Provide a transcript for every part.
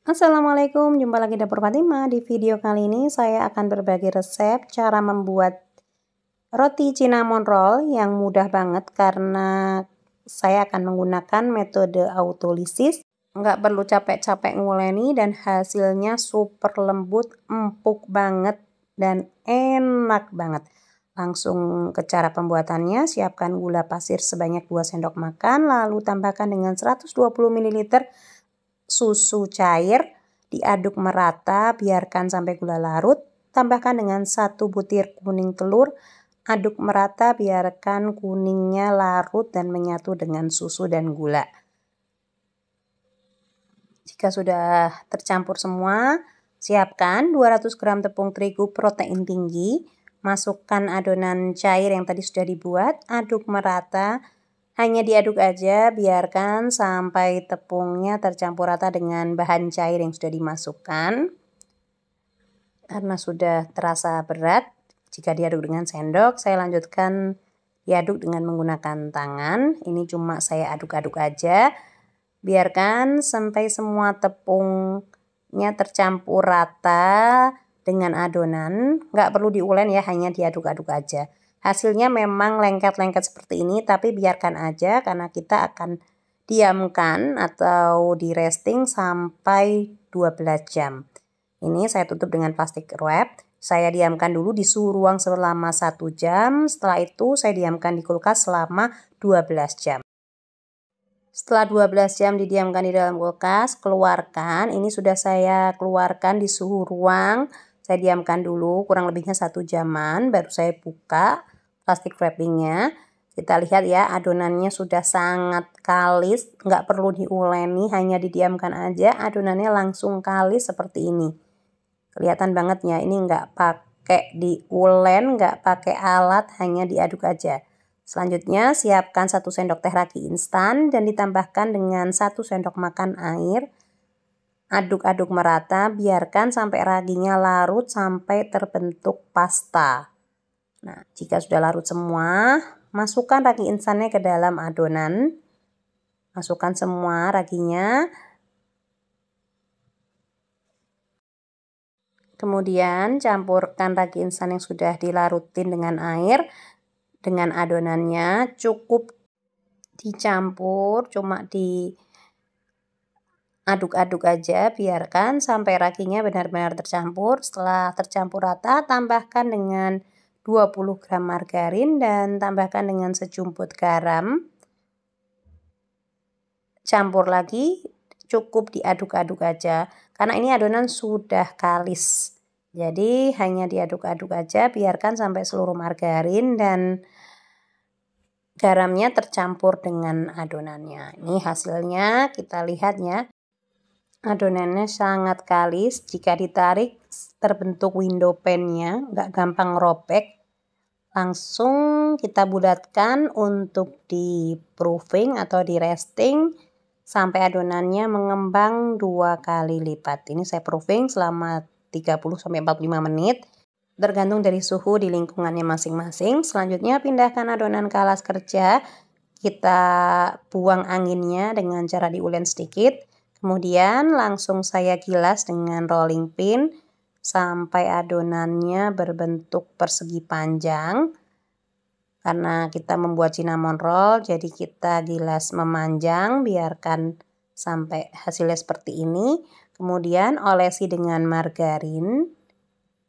Assalamualaikum, jumpa lagi Dapur Fatimah. Di video kali ini saya akan berbagi resep cara membuat roti cinnamon roll yang mudah banget karena saya akan menggunakan metode autolysis. Nggak perlu capek-capek nguleni dan hasilnya super lembut, empuk banget, dan enak banget. Langsung ke cara pembuatannya, siapkan gula pasir sebanyak 2 sendok makan, lalu tambahkan dengan 120 ml susu cair, diaduk merata, biarkan sampai gula larut, tambahkan dengan 1 butir kuning telur, aduk merata, biarkan kuningnya larut dan menyatu dengan susu dan gula. Jika sudah tercampur semua, siapkan 200 gram tepung terigu protein tinggi, masukkan adonan cair yang tadi sudah dibuat, aduk merata. Hanya diaduk aja, biarkan sampai tepungnya tercampur rata dengan bahan cair yang sudah dimasukkan. Karena sudah terasa berat, jika diaduk dengan sendok, saya lanjutkan diaduk dengan menggunakan tangan. Ini cuma saya aduk-aduk aja. Biarkan sampai semua tepungnya tercampur rata dengan adonan. Nggak perlu diulen ya, hanya diaduk-aduk aja. Hasilnya memang lengket-lengket seperti ini, tapi biarkan aja karena kita akan diamkan atau di resting sampai 12 jam. Ini saya tutup dengan plastik wrap. Saya diamkan dulu di suhu ruang selama 1 jam. Setelah itu saya diamkan di kulkas selama 12 jam. Setelah 12 jam didiamkan di dalam kulkas, keluarkan. Ini sudah saya keluarkan di suhu ruang. Saya diamkan dulu kurang lebihnya 1 jaman, baru saya buka plastik wrappingnya. Kita lihat ya, adonannya sudah sangat kalis, nggak perlu diuleni, hanya didiamkan aja, adonannya langsung kalis seperti ini. Kelihatan banget ya, ini nggak pakai diulen, nggak pakai alat, hanya diaduk aja. Selanjutnya siapkan 1 sendok teh ragi instan dan ditambahkan dengan 1 sendok makan air. Aduk-aduk merata, biarkan sampai raginya larut sampai terbentuk pasta. Nah, jika sudah larut semua, masukkan ragi instannya ke dalam adonan. Masukkan semua raginya. Kemudian campurkan ragi instan yang sudah dilarutin dengan air. Dengan adonannya cukup dicampur, cuma diaduk-aduk aja, biarkan sampai raginya benar-benar tercampur. Setelah tercampur rata, tambahkan dengan 20 gram margarin dan tambahkan dengan sejumput garam. Campur lagi, cukup diaduk-aduk aja karena ini adonan sudah kalis. Jadi hanya diaduk-aduk aja, biarkan sampai seluruh margarin dan garamnya tercampur dengan adonannya. Ini hasilnya kita lihat ya. Adonannya sangat kalis, jika ditarik terbentuk window pan-nya, nggak gampang robek. Langsung kita bulatkan untuk di proofing atau di resting sampai adonannya mengembang 2 kali lipat. Ini saya proofing selama 30-45 menit. Tergantung dari suhu di lingkungannya masing-masing. Selanjutnya pindahkan adonan ke alas kerja. Kita buang anginnya dengan cara diulen sedikit. Kemudian langsung saya gilas dengan rolling pin sampai adonannya berbentuk persegi panjang. Karena kita membuat cinnamon roll, jadi kita gilas memanjang, biarkan sampai hasilnya seperti ini. Kemudian olesi dengan margarin,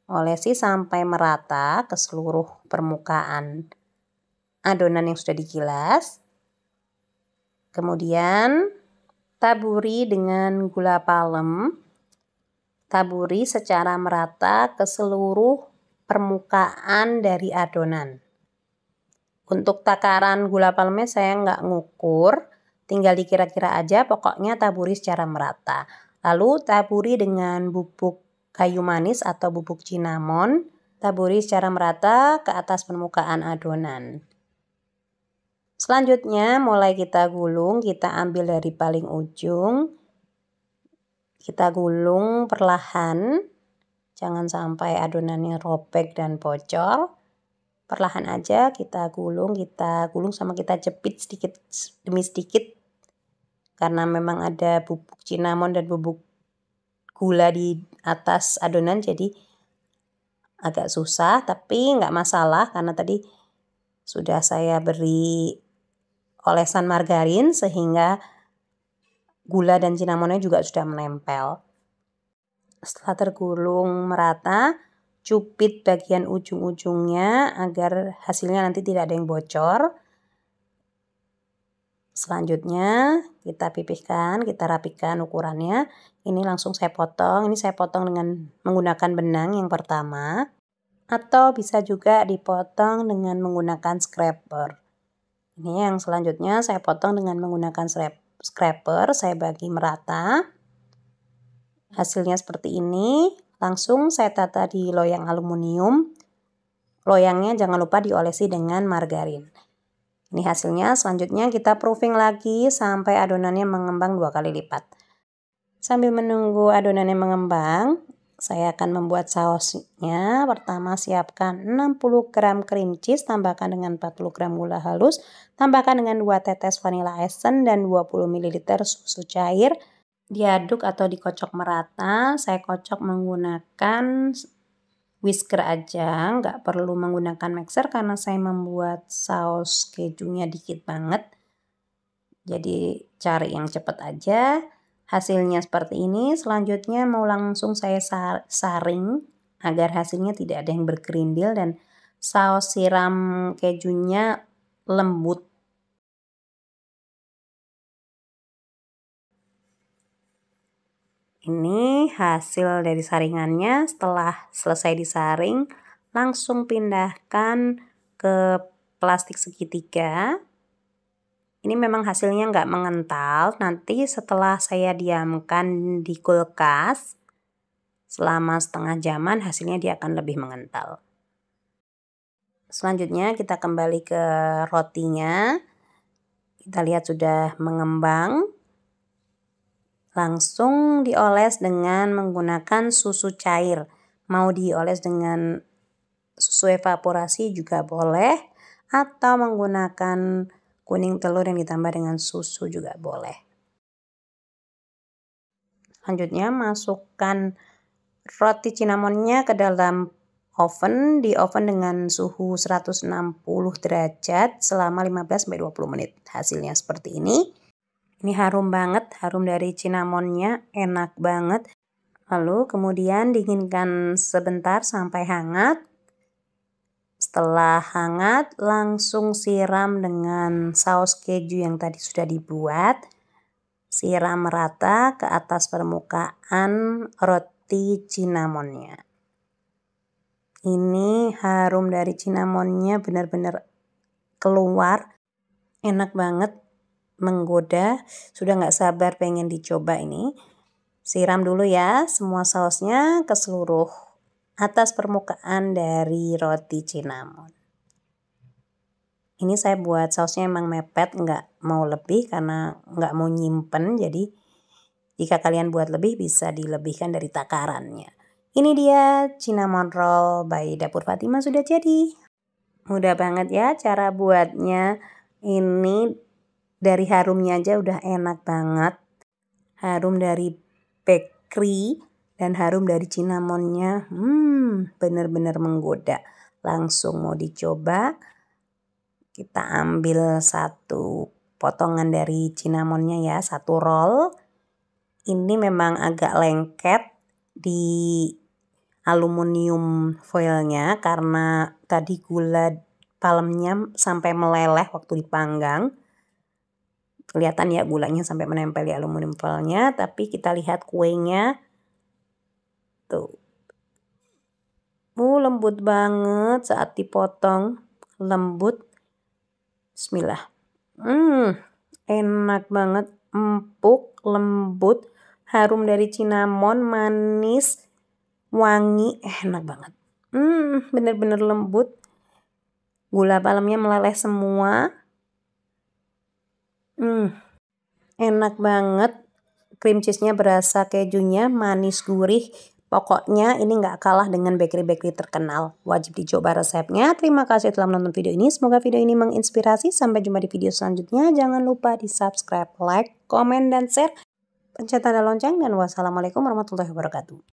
olesi sampai merata ke seluruh permukaan adonan yang sudah digilas. Kemudian taburi dengan gula palem. Taburi secara merata ke seluruh permukaan dari adonan. Untuk takaran gula palemnya saya nggak ngukur, tinggal dikira-kira aja, pokoknya taburi secara merata. Lalu taburi dengan bubuk kayu manis atau bubuk cinnamon, taburi secara merata ke atas permukaan adonan. Selanjutnya mulai kita gulung, kita ambil dari paling ujung. Kita gulung perlahan, jangan sampai adonannya robek dan bocor. Perlahan aja kita gulung sama kita jepit sedikit demi sedikit. Karena memang ada bubuk cinnamon dan bubuk gula di atas adonan jadi agak susah, tapi nggak masalah karena tadi sudah saya beri olesan margarin sehingga gula dan cinamonnya juga sudah menempel. Setelah tergulung merata, cupit bagian ujung-ujungnya agar hasilnya nanti tidak ada yang bocor. Selanjutnya kita pipihkan, kita rapikan ukurannya. Ini langsung saya potong. Ini saya potong dengan menggunakan benang yang pertama. Atau bisa juga dipotong dengan menggunakan scraper. Ini yang selanjutnya saya potong dengan menggunakan scraper. Saya bagi merata. Hasilnya seperti ini. Langsung saya tata di loyang aluminium. Loyangnya jangan lupa diolesi dengan margarin. Ini hasilnya. Selanjutnya kita proofing lagi sampai adonannya mengembang 2 kali lipat. Sambil menunggu adonannya mengembang, saya akan membuat sausnya. Pertama siapkan 60 gram cream cheese, tambahkan dengan 40 gram gula halus, tambahkan dengan 2 tetes vanilla essence dan 20 ml susu cair. Diaduk atau dikocok merata. Saya kocok menggunakan whisker aja, nggak perlu menggunakan mixer karena saya membuat saus kejunya dikit banget. Jadi cari yang cepat aja. Hasilnya seperti ini. Selanjutnya mau langsung saya saring agar hasilnya tidak ada yang berkerindil dan saus siram kejunya lembut. Ini hasil dari saringannya. Setelah selesai disaring, langsung pindahkan ke plastik segitiga. Ini memang hasilnya nggak mengental. Nanti setelah saya diamkan di kulkas selama setengah jaman, hasilnya dia akan lebih mengental. Selanjutnya kita kembali ke rotinya. Kita lihat sudah mengembang. Langsung dioles dengan menggunakan susu cair. Mau dioles dengan susu evaporasi juga boleh. Atau menggunakan kuning telur yang ditambah dengan susu juga boleh. Selanjutnya masukkan roti cinamonnya ke dalam oven. Di oven dengan suhu 160 derajat selama 15-20 menit. Hasilnya seperti ini. Ini harum banget, harum dari cinamonnya, enak banget. Lalu kemudian dinginkan sebentar sampai hangat. Setelah hangat, langsung siram dengan saus keju yang tadi sudah dibuat. Siram merata ke atas permukaan roti cinamonnya. Ini harum dari cinamonnya benar-benar keluar, enak banget. Menggoda, sudah nggak sabar pengen dicoba ini. Siram dulu ya semua sausnya ke seluruh atas permukaan dari roti cinnamon. Ini saya buat sausnya emang mepet, nggak mau lebih karena nggak mau nyimpen. Jadi jika kalian buat lebih bisa dilebihkan dari takarannya. Ini dia cinnamon roll by Dapur Fatima sudah jadi. Mudah banget ya cara buatnya. Ini dari harumnya aja udah enak banget. Harum dari bakery dan harum dari cinnamonnya. Bener-bener menggoda. Langsung mau dicoba. Kita ambil satu potongan dari cinnamonnya ya. Satu roll. Ini memang agak lengket di aluminium foilnya. Karena tadi gula palemnya sampai meleleh waktu dipanggang. Kelihatan ya gulanya sampai menempel di aluminium foilnya, tapi kita lihat kuenya. Tuh. Lembut banget saat dipotong. Lembut. Bismillah. Enak banget. Empuk, lembut, harum dari cinnamon, manis, wangi, enak banget. Bener-bener lembut. Gula palemnya meleleh semua. Enak banget. Cream cheese-nya berasa kejunya, manis gurih. Pokoknya ini nggak kalah dengan bakery-bakery terkenal. Wajib dicoba resepnya. Terima kasih telah menonton video ini. Semoga video ini menginspirasi. Sampai jumpa di video selanjutnya. Jangan lupa di subscribe, like, komen, dan share. pencet tanda lonceng dan wassalamualaikum warahmatullahi wabarakatuh.